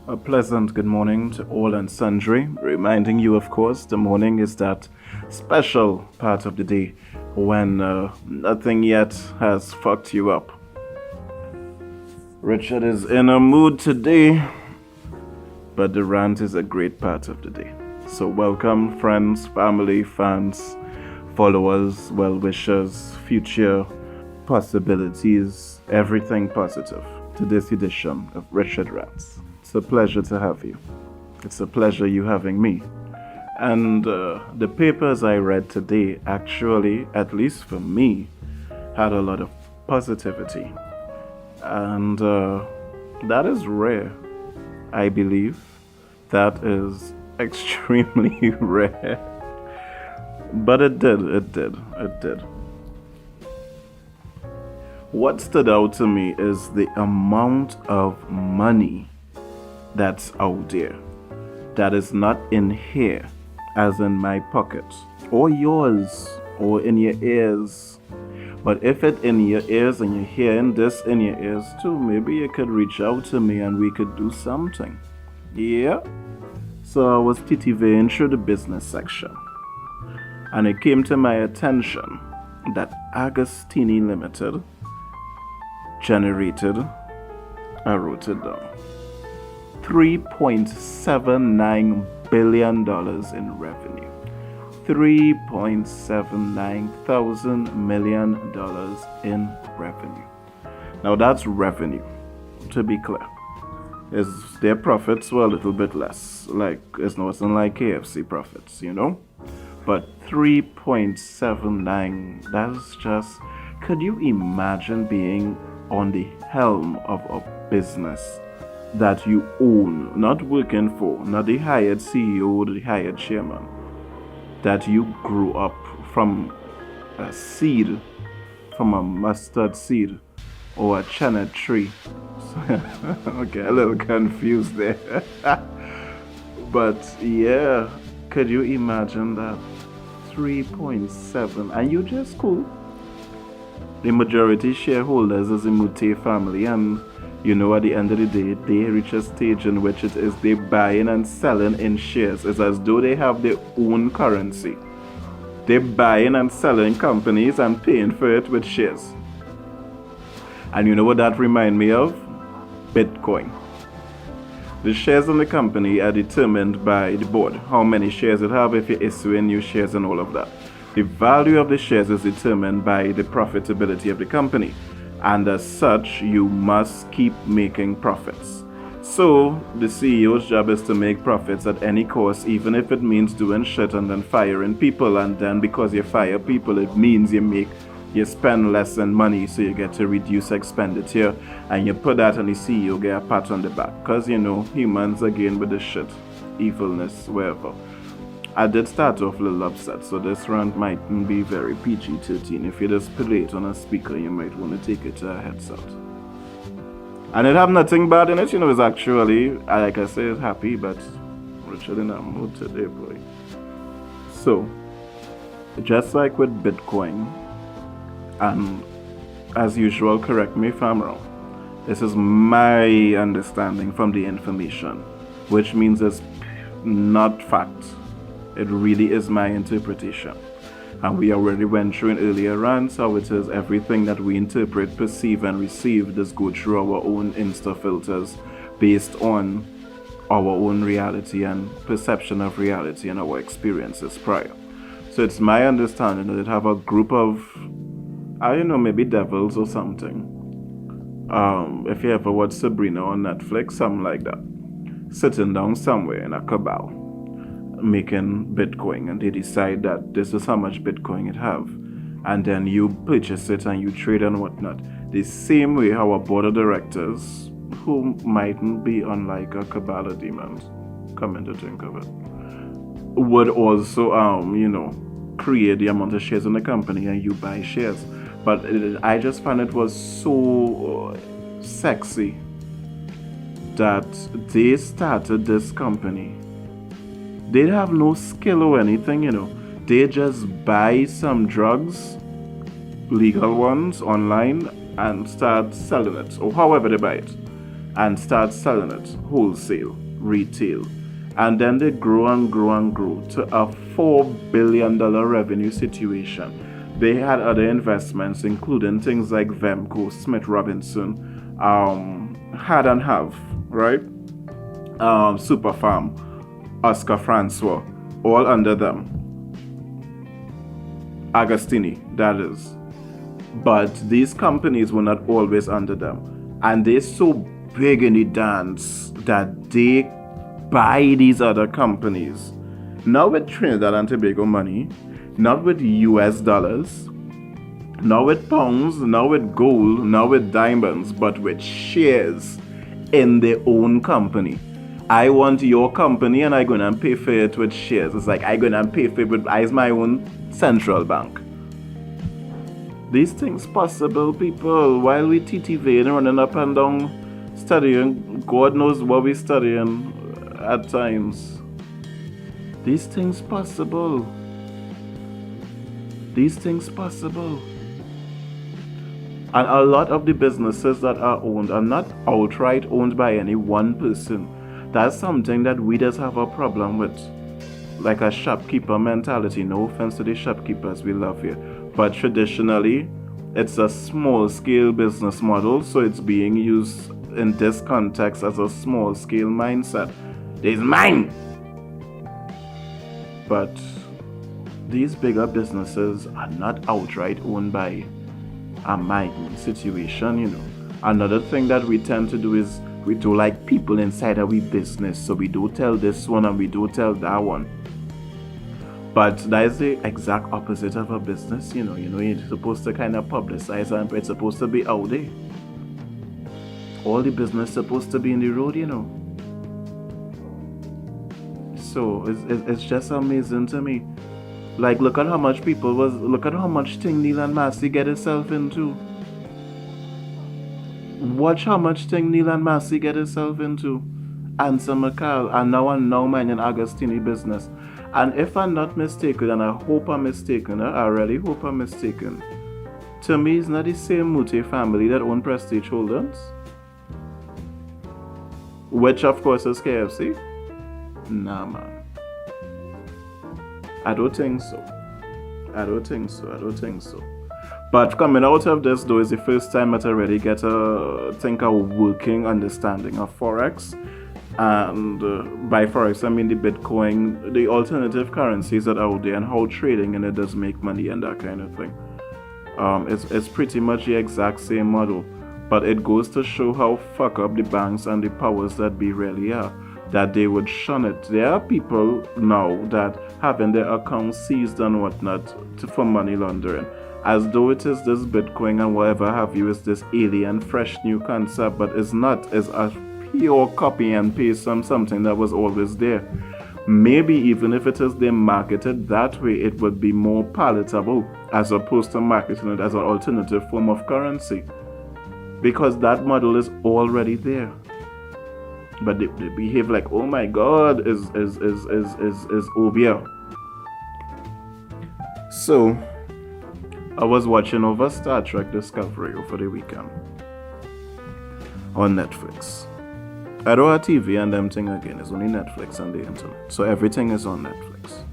A pleasant good morning to all and sundry. Reminding you, of course, the morning is that special part of the day when nothing yet has fucked you up. Richard is in a mood today, but the rant is a great part of the day. So, welcome, friends, family, fans, followers, well wishers, future possibilities, everything positive to this edition of Richard Rants. It's a pleasure to have you. It's a pleasure you having me. And the papers I read today actually, at least for me, had a lot of positivity. And that is rare, I believe. That is extremely rare. But it did. What stood out to me is the amount of money that's out there that is not in here, as in my pocket, or yours, or in your ears. But if it in your ears and you're hearing this in your ears too, maybe you could reach out to me and we could do something. Yeah. So I was TTVing through the business section, and it came to my attention that Agostini Limited generated, I wrote it down, $3.79 billion in revenue. $3.79 thousand million in revenue. Now that's revenue, to be clear. Is their profits were a little bit less. Like, it's nothing like KFC profits, But 3.79, that's just, could you imagine being on the helm of a business that you own, not working for, not the hired CEO or the hired chairman, that you grew up from a seed, from a mustard seed or a chestnut tree? Okay, a little confused there. But yeah, could you imagine that? 3.7, and you just cool. The majority shareholders is the Mute family, and at the end of the day, they reach a stage in which it is they buying and selling in shares. It's as though they have their own currency. They're buying and selling companies and paying for it with shares. And you know what that reminds me of? Bitcoin. The shares in the company are determined by the board. How many shares it have, if you're issuing new shares and all of that. The value of the shares is determined by the profitability of the company. And as such, you must keep making profits. So the CEO's job is to make profits at any cost, even if it means doing shit and then firing people. And then because you fire people, it means you spend less than money, so you get to reduce expenditure, and you put that on the CEO, get a pat on the back. Because humans again with the shit, evilness, wherever. I did start off a little upset, so this rant mightn't be very PG-13. If you just play it on a speaker, you might want to take it to a headset. And it have nothing bad in it, it's actually, like I say, it's happy, but Richard in a mood today, boy. So, just like with Bitcoin, and as usual, correct me if I'm wrong, this is my understanding from the information, which means it's not fact. It really is my interpretation. And we already went through in earlier rants how it is everything that we interpret, perceive, and receive does go through our own Insta filters based on our own reality and perception of reality and our experiences prior. So it's my understanding that it have a group of, maybe devils or something. If you ever watch Sabrina on Netflix, something like that. Sitting down somewhere in a cabal, making Bitcoin, and they decide that this is how much Bitcoin it have, and then you purchase it and you trade and whatnot. The same way how a board of directors, who mightn't be unlike a Kabbalah demons, come to think of it, would also create the amount of shares in the company and you buy shares. But I just found it was so sexy that they started this company. They have no skill or anything, They just buy some drugs, legal ones, online, and start selling it, or however they buy it. and start selling it wholesale, retail. And then they grow and grow and grow to a $4 billion revenue situation. They had other investments, including things like Vemco, Smith Robinson, Had and Have, right? Superfarm, Oscar Francois, all under them. Agostini, that is. But these companies were not always under them. And they're so big in the dance that they buy these other companies. Not with Trinidad and Tobago money, not with US dollars, not with pounds, not with gold, not with diamonds, but with shares in their own company. I want your company and I'm gonna pay for it with shares. It's like I'm gonna pay for it with my own central bank. These things possible, people, while we TTV running up and down studying, God knows what we're studying at times. These things possible. These things possible. And a lot of the businesses that are owned are not outright owned by any one person. That's something that we just have a problem with. Like a shopkeeper mentality. No offense to the shopkeepers, we love you. But traditionally, it's a small scale business model, so it's being used in this context as a small scale mindset. It's mine! But these bigger businesses are not outright owned by a mine situation, Another thing that we tend to do is we do like people inside our business, so we do tell this one and we do tell that one. But that is the exact opposite of a business, you're supposed to kind of publicize and it's supposed to be out there. All the business is supposed to be in the road, So it's just amazing to me. Like, look at how much thing Neil and Massey get itself into. Watch how much thing Neil and Massey get itself into. Answer McCall, and now minding Agostini business. And if I'm not mistaken, and I hope I'm mistaken, I really hope I'm mistaken, to me it's not the same Mute family that own Prestige Holdings, which of course is KFC. Nah, man. I don't think so. But coming out of this, though, is the first time that I really get a working understanding of Forex. And by Forex, I mean the Bitcoin, the alternative currencies that are out there and how trading in it does make money and that kind of thing. It's pretty much the exact same model. But it goes to show how fuck up the banks and the powers that be really are, that they would shun it. There are people now that having their accounts seized and whatnot for money laundering, as though it is this Bitcoin and whatever have you is this alien, fresh new concept, but it's not. It's a pure copy and paste from something that was always there. Maybe even if it is they marketed that way, it would be more palatable as opposed to marketing it as an alternative form of currency, because that model is already there. But they behave like, oh my god, is obia. So I was watching over Star Trek Discovery over the weekend on Netflix. I don't have TV and them thing again. It's only Netflix and the internet. So everything is on Netflix.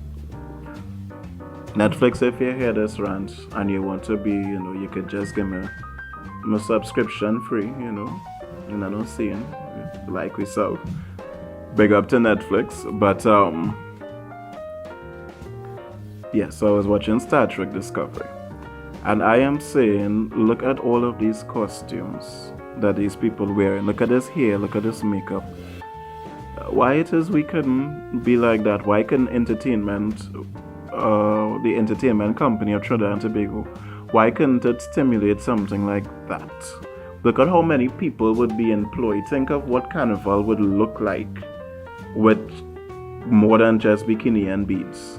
Netflix, if you hear this rant and you want to be, you could just give me my subscription free, and I don't see it. Like we saw. Big up to Netflix. But so I was watching Star Trek Discovery. And I am saying, look at all of these costumes that these people wearing. Look at this hair, look at this makeup. Why it is we couldn't be like that? Why couldn't the entertainment company of Trinidad and Tobago, why couldn't it stimulate something like that? Look at how many people would be employed. Think of what Carnival would look like with more than just bikini and beads.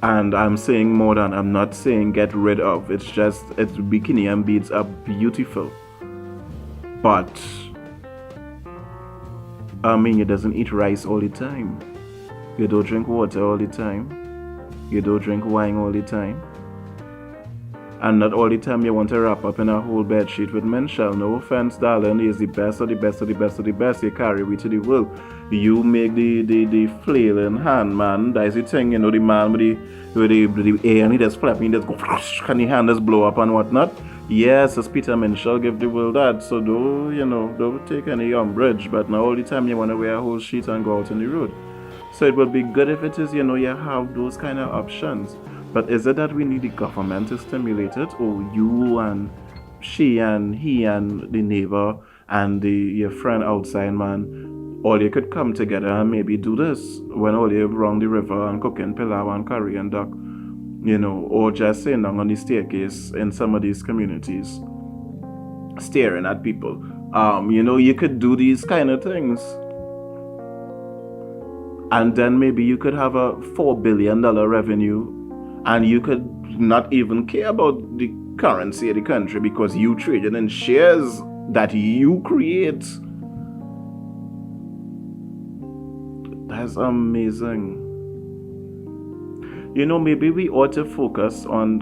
And I'm saying more than, I'm not saying get rid of. It's bikini and beads are beautiful. But, you doesn't eat rice all the time. You don't drink water all the time. You don't drink wine all the time. And not all the time you want to wrap up in a whole bed sheet with menshell. No offense, darling. He is the best of the best of the best of the best. You carry me to the world. You make the flailing hand, man. That's the thing, you know, the man with the air and he just flapping, he just go and the hand just blow up and whatnot. Yes, as Peter Menshell give the world that. So don't take any umbrage. But now all the time you want to wear a whole sheet and go out on the road. So it would be good if it is, you have those kind of options. But is it that we need the government to stimulate it, or you and she and he and the neighbor and your friend outside, man, all you could come together and maybe do this when all you around the river and cooking pilau and curry and duck, or just sitting down on the staircase in some of these communities, staring at people. You could do these kind of things. And then maybe you could have a $4 billion revenue and you could not even care about the currency of the country because you traded in shares that you create. That's amazing. Maybe we ought to focus on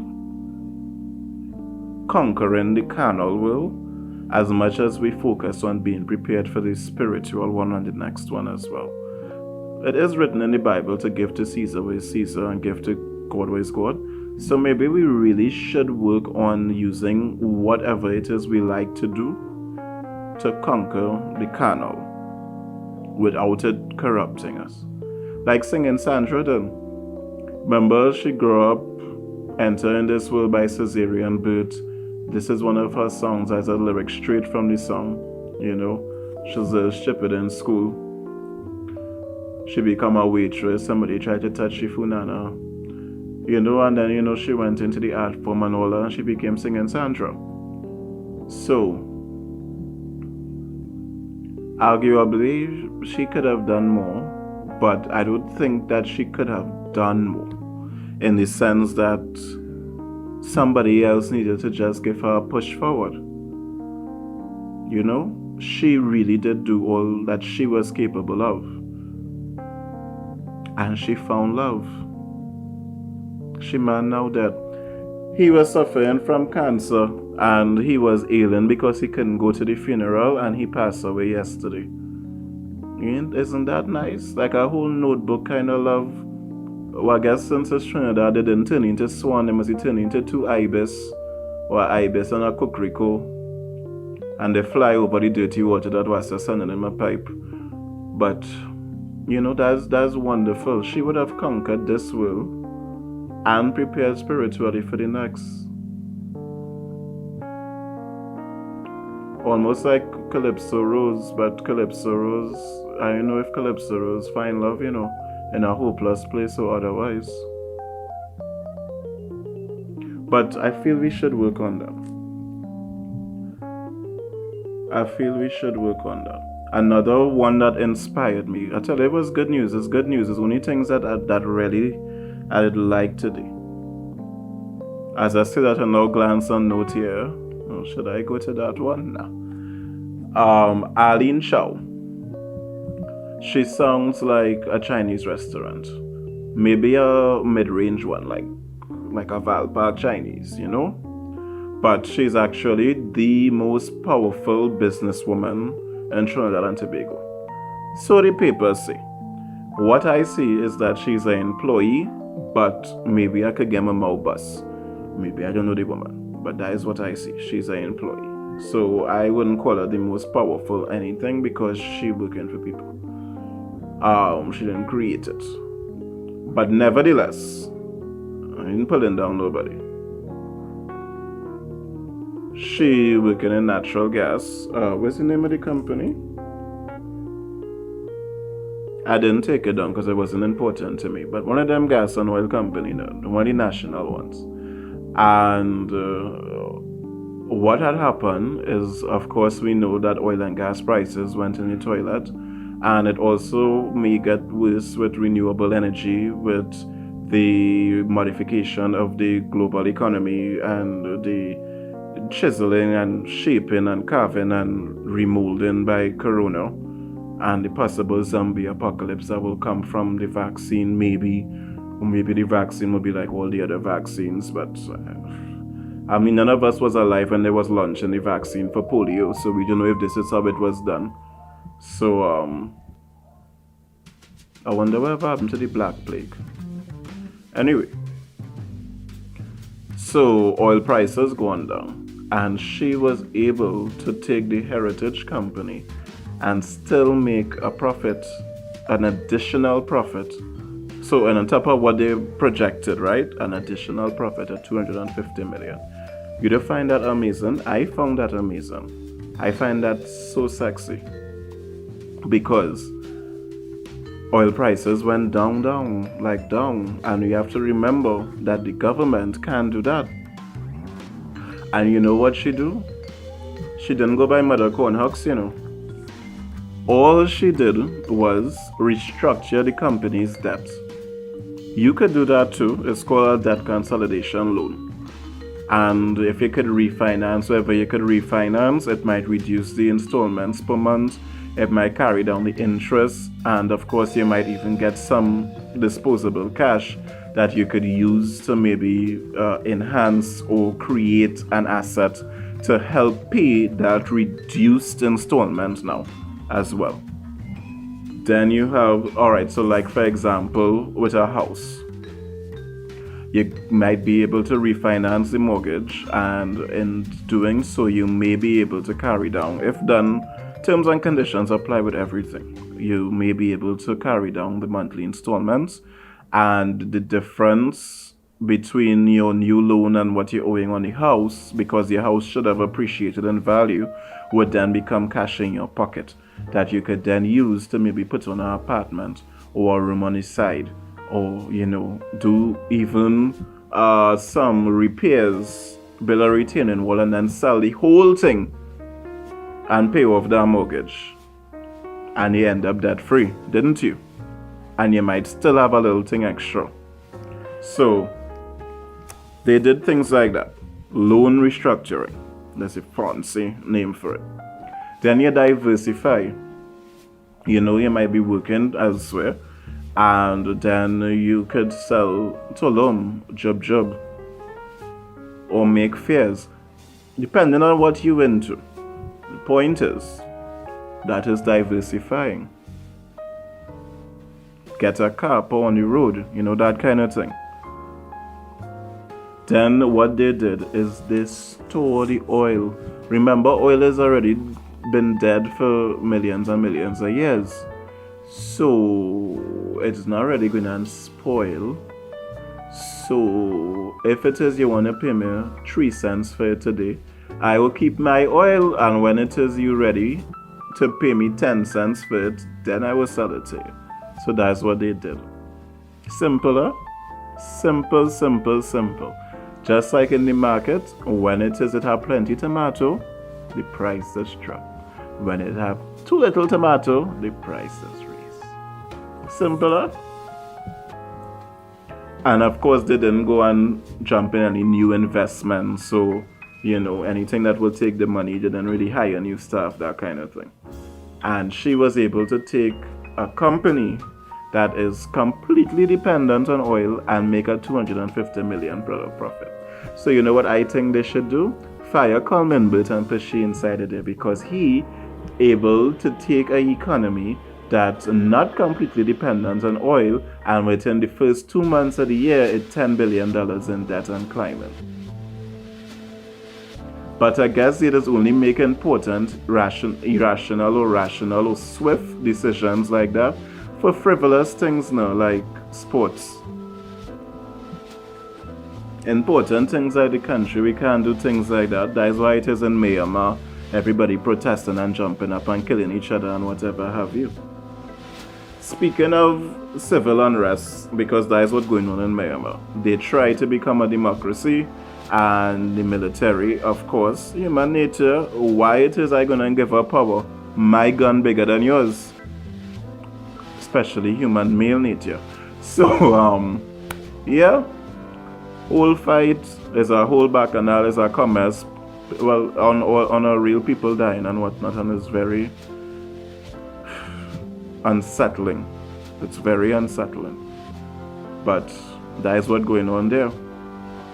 conquering the carnal world as much as we focus on being prepared for the spiritual one and the next one as well. It is written in the Bible to give to Caesar what is Caesar and give to God what is God. So maybe we really should work on using whatever it is we like to do to conquer the carnal without it corrupting us. Like singing Sandra did. Remember, she grew up entering this world by cesarean birth. This is one of her songs as a lyric straight from the song. She's a stupid in school. She become a waitress. Somebody tried to touch she funana. And then, she went into the art form and all that, and she became singing Sandra. So, arguably, she could have done more, but I don't think that she could have done more in the sense that somebody else needed to just give her a push forward. She really did do all that she was capable of. And she found love. She man now that he was suffering from cancer and he was ailing because he couldn't go to the funeral and he passed away yesterday. Isn't that nice? Like a whole notebook kind of love. Well, I guess since it's Trinidad, they didn't turn into swan, they must turn into two ibis or ibis and a cuckrico. And they fly over the dirty water that was the sun in my pipe. But that's wonderful. She would have conquered this world and prepared spiritually for the next. Almost like Calypso Rose, but Calypso Rose, I don't know if Calypso Rose find love, in a hopeless place or otherwise. But I feel we should work on that. Another one that inspired me. I tell you, it was good news. It's good news. It's only things that really I'd like to do. As I say that, I now glance on note here. Oh, should I go to that one now? Arlene Chow. She sounds like a Chinese restaurant. Maybe a mid-range one, like a Val Park Chinese, But she's actually the most powerful businesswoman in Trinidad and Tobago. So the papers say. What I see is that she's an employee, but maybe I could get my mouth bust. Maybe I don't know the woman, but that is what I see. She's an employee. So I wouldn't call her the most powerful anything because she working for people. She didn't create it. But nevertheless, I ain't pulling down nobody. She working in natural gas. What's the name of the company? I didn't take it down because it wasn't important to me. But one of them gas and oil company, one of the national ones. And what had happened is, of course, we know that oil and gas prices went in the toilet. And it also may get worse with renewable energy, with the modification of the global economy and the chiseling and shaping and carving and remolding by corona and the possible zombie apocalypse that will come from the vaccine. Maybe the vaccine will be like all the other vaccines, but I mean, none of us was alive when there was launching the vaccine for polio, so we don't know if this is how it was done. So, I wonder what happened to the Black Plague. Anyway, so oil prices gone down, and she was able to take the Heritage Company and still make a profit, an additional profit. So, and on top of what they projected, right, an additional profit of 250 million. You don't find that amazing? I found that amazing. I find that so sexy because oil prices went down, and you have to remember that the government can't do that. And you know what she do? She didn't go by Mother Corn Hugs, All she did was restructure the company's debt. You could do that too. It's called a debt consolidation loan. And if you could refinance, wherever you could refinance, it might reduce the installments per month. It might carry down the interest. And of course, you might even get some disposable cash that you could use to maybe enhance or create an asset to help pay that reduced installment now as well. Then you have, alright, so like for example, with a house, you might be able to refinance the mortgage, and in doing so, you may be able to carry down, if done, terms and conditions apply with everything. You may be able to carry down the monthly installments, and the difference between your new loan and what you're owing on the house, because your house should have appreciated in value, would then become cash in your pocket that you could then use to maybe put on an apartment or a room on the side, or do even some repairs, build a retaining wall, and then sell the whole thing and pay off that mortgage, and you end up debt free, didn't you? And you might still have a little thing extra. So they did things like that. Loan restructuring, that's a fancy name for it. Then you diversify. You might be working elsewhere, and then you could sell tulum, jub, or make fares, depending on what you're into. The point is, that is diversifying. Get a car, pour on the road, that kind of thing. Then what they did is they store the oil. Remember, oil has already been dead for millions and millions of years. So it's not really going to spoil. So if it is you want to pay me 3 cents for it today, I will keep my oil, and when it is you ready to pay me 10 cents for it, then I will sell it to you. So that's what they did. Simpler. Simple. Just like in the market, when it have plenty tomato, the price does drop. When it have too little tomato, the price does raise. Simpler. And of course, they didn't go and jump in any new investments. So, anything that will take the money, they didn't really hire new staff, that kind of thing. And she was able to take a company that is completely dependent on oil and make a $250 million profit. So you know what I think they should do? Fire Coleman Burt and put she inside of there, because he able to take an economy that's not completely dependent on oil, and within the first 2 months of the year, it's $10 billion in debt and climbing. But I guess it is only make important irrational or rational or swift decisions like that for frivolous things now, like sports. Important things like the country, we can't do things like that. That is why it is in Myanmar, everybody protesting and jumping up and killing each other and whatever have you. Speaking of civil unrest, because that is what's going on in Myanmar, they try to become a democracy, and the military, of course, human nature, why it is I gonna give up power? My gun bigger than yours. Especially human male nature. So, yeah, whole fight is a whole bacchanal, is a commerce, well, on a real people dying and whatnot, and it's very unsettling. It's very unsettling. But that is what's going on there.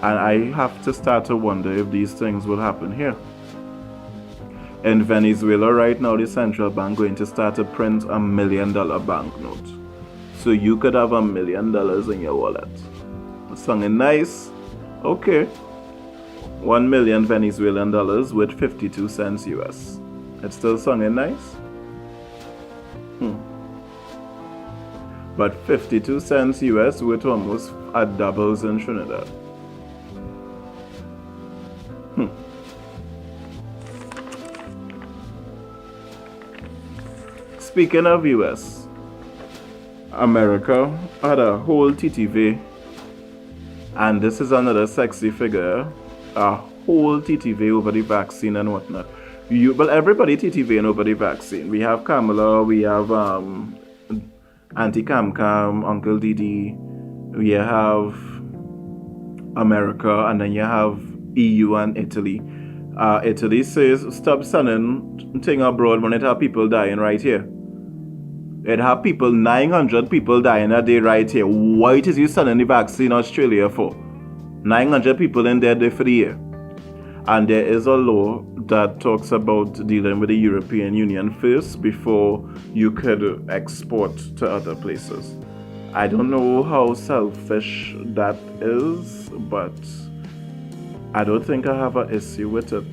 And I have to start to wonder if these things will happen here. In Venezuela right now, the central bank going to start to print $1 million banknote. So you could have $1 million in your wallet. Sounding nice? Okay. 1 million Venezuelan dollars with 52 cents US. It's still sounding nice? But 52 cents US with almost a doubles in Trinidad. Speaking of US, America had a whole TTV, and this is another sexy figure, a whole TTV over the vaccine and whatnot. Well, everybody TTV over the vaccine. We have Kamala, we have Auntie Cam Cam, Uncle Didi, we have America, and then you have EU and Italy. Italy says stop sending thing abroad when it have people dying right here. It have 900 people dying a day right here. What is you sending the vaccine Australia for? 900 people in there for the year. And there is a law that talks about dealing with the European Union first before you could export to other places. I don't know how selfish that is, but I don't think I have an issue with it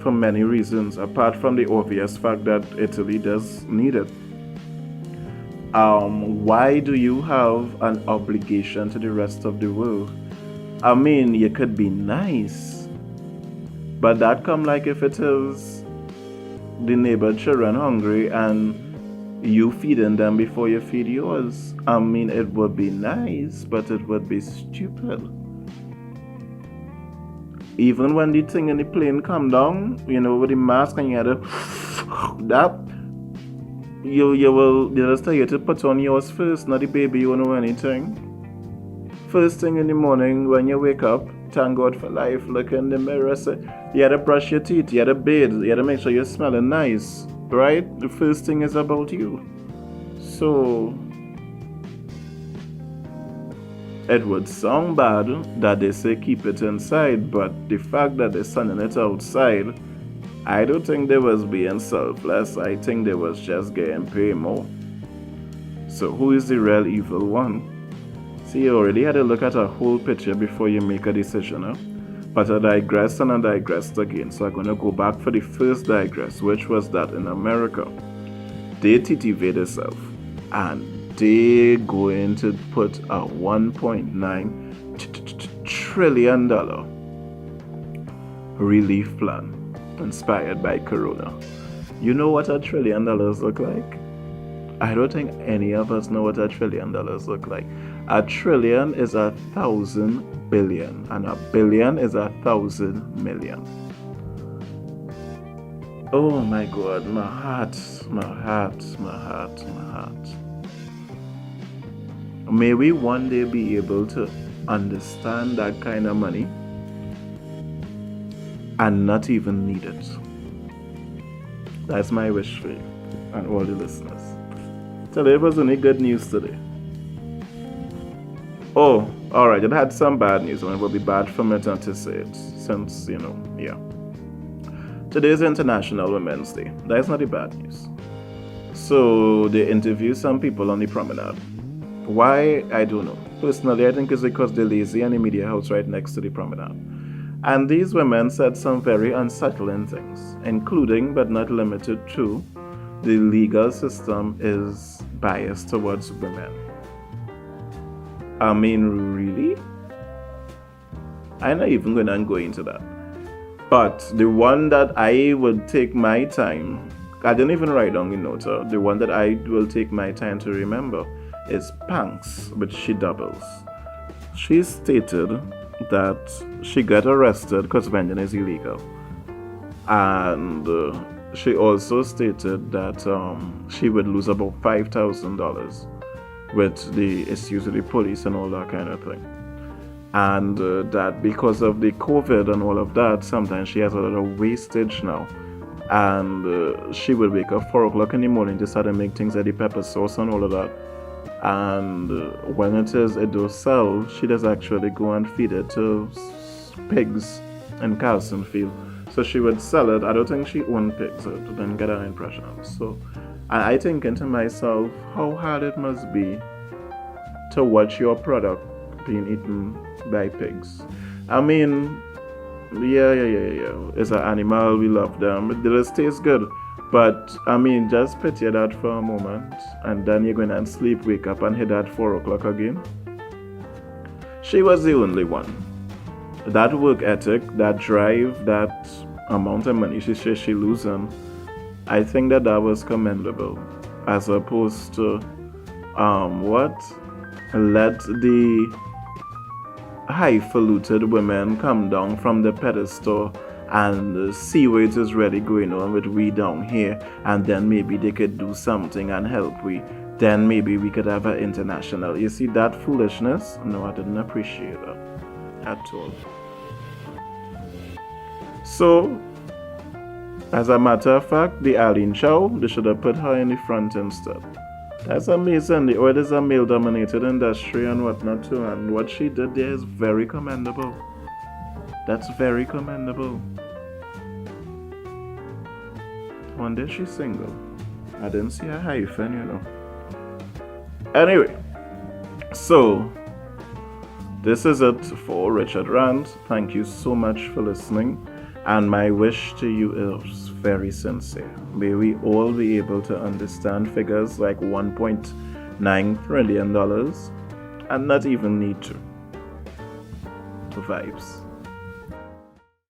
for many reasons, apart from the obvious fact that Italy does need it. Why do you have an obligation to the rest of the world? I mean, you could be nice, but that come like if it is the neighbor children hungry and you feeding them before you feed yours. I mean, it would be nice, but it would be stupid. Even when the thing in the plane come down, with the mask and you had that, you'll just tell you to put on yours first, not the baby, you know anything. First thing in the morning when you wake up, thank God for life, look in the mirror, say, you had to brush your teeth, you had to bathe, you had to make sure you're smelling nice, right? The first thing is about you. So, it would sound bad that they say keep it inside, but the fact that they're sending it outside, I don't think they was being selfless. I think they was just getting paid more. So who is the real evil one? See, you already had to look at a whole picture before you make a decision, huh? But I digressed and I digressed again. So I'm going to go back for the first digress, which was that in America, they TTV'd itself. And they going to put a $1.9 trillion relief plan inspired by Corona. You know what $1 trillion look like? I don't think any of us know what $1 trillion look like. 1 trillion is 1,000 billion, and 1 billion is 1,000 million. Oh my God, my heart. May we one day be able to understand that kind of money and not even need it. That's my wish for you and all the listeners. Today was only good news today. Oh, alright, it had some bad news, and it will be bad for me to say it, since, yeah. Today is International Women's Day. That's not the bad news. So, they interview some people on the promenade. Why? I don't know. Personally, I think it's because they're lazy and the media house right next to the promenade. And these women said some very unsettling things, including, but not limited to, the legal system is biased towards women. I mean, really? I'm not even going to go into that. But the one that I would take my time, I didn't even write down the note, the one that I will take my time to remember is Panks, which she doubles. She stated that she got arrested because vending is illegal. And she also stated that she would lose about $5,000 with the issues with the police and all that kind of thing. And that because of the COVID and all of that, sometimes she has a lot of wastage now. And she would wake up 4 o'clock in the morning to start to make things like the pepper sauce and all of that. And when it does sell, she does actually go and feed it to pigs in Carlsonfield. So she would sell it. I don't think she owned pigs. I didn't get an impression. So I thinking to myself, how hard it must be to watch your product being eaten by pigs. I mean, yeah. It's an animal. We love them. It just tastes good. But I mean, just picture that for a moment, and then you're going to sleep, wake up, and hit at 4 o'clock again. She was the only one. That work ethic, that drive, that amount of money she losing, I think that was commendable, as opposed to what let the highfalutin women come down from the pedestal and see what is really going on with we down here, and then maybe they could do something and help we. Then maybe we could have an international. You see that foolishness? No, I didn't appreciate that at all. So, as a matter of fact, the Arlene Chow, they should have put her in the front instead. That's amazing. The oil is a male-dominated industry and whatnot too, and what she did there is very commendable. That's very commendable. One day she's single. I didn't see a hyphen, you know. Anyway, so this is it for Richard Rant. Thank you so much for listening, and my wish to you is very sincere. May we all be able to understand figures like $1.9 trillion and not even need to. Vibes.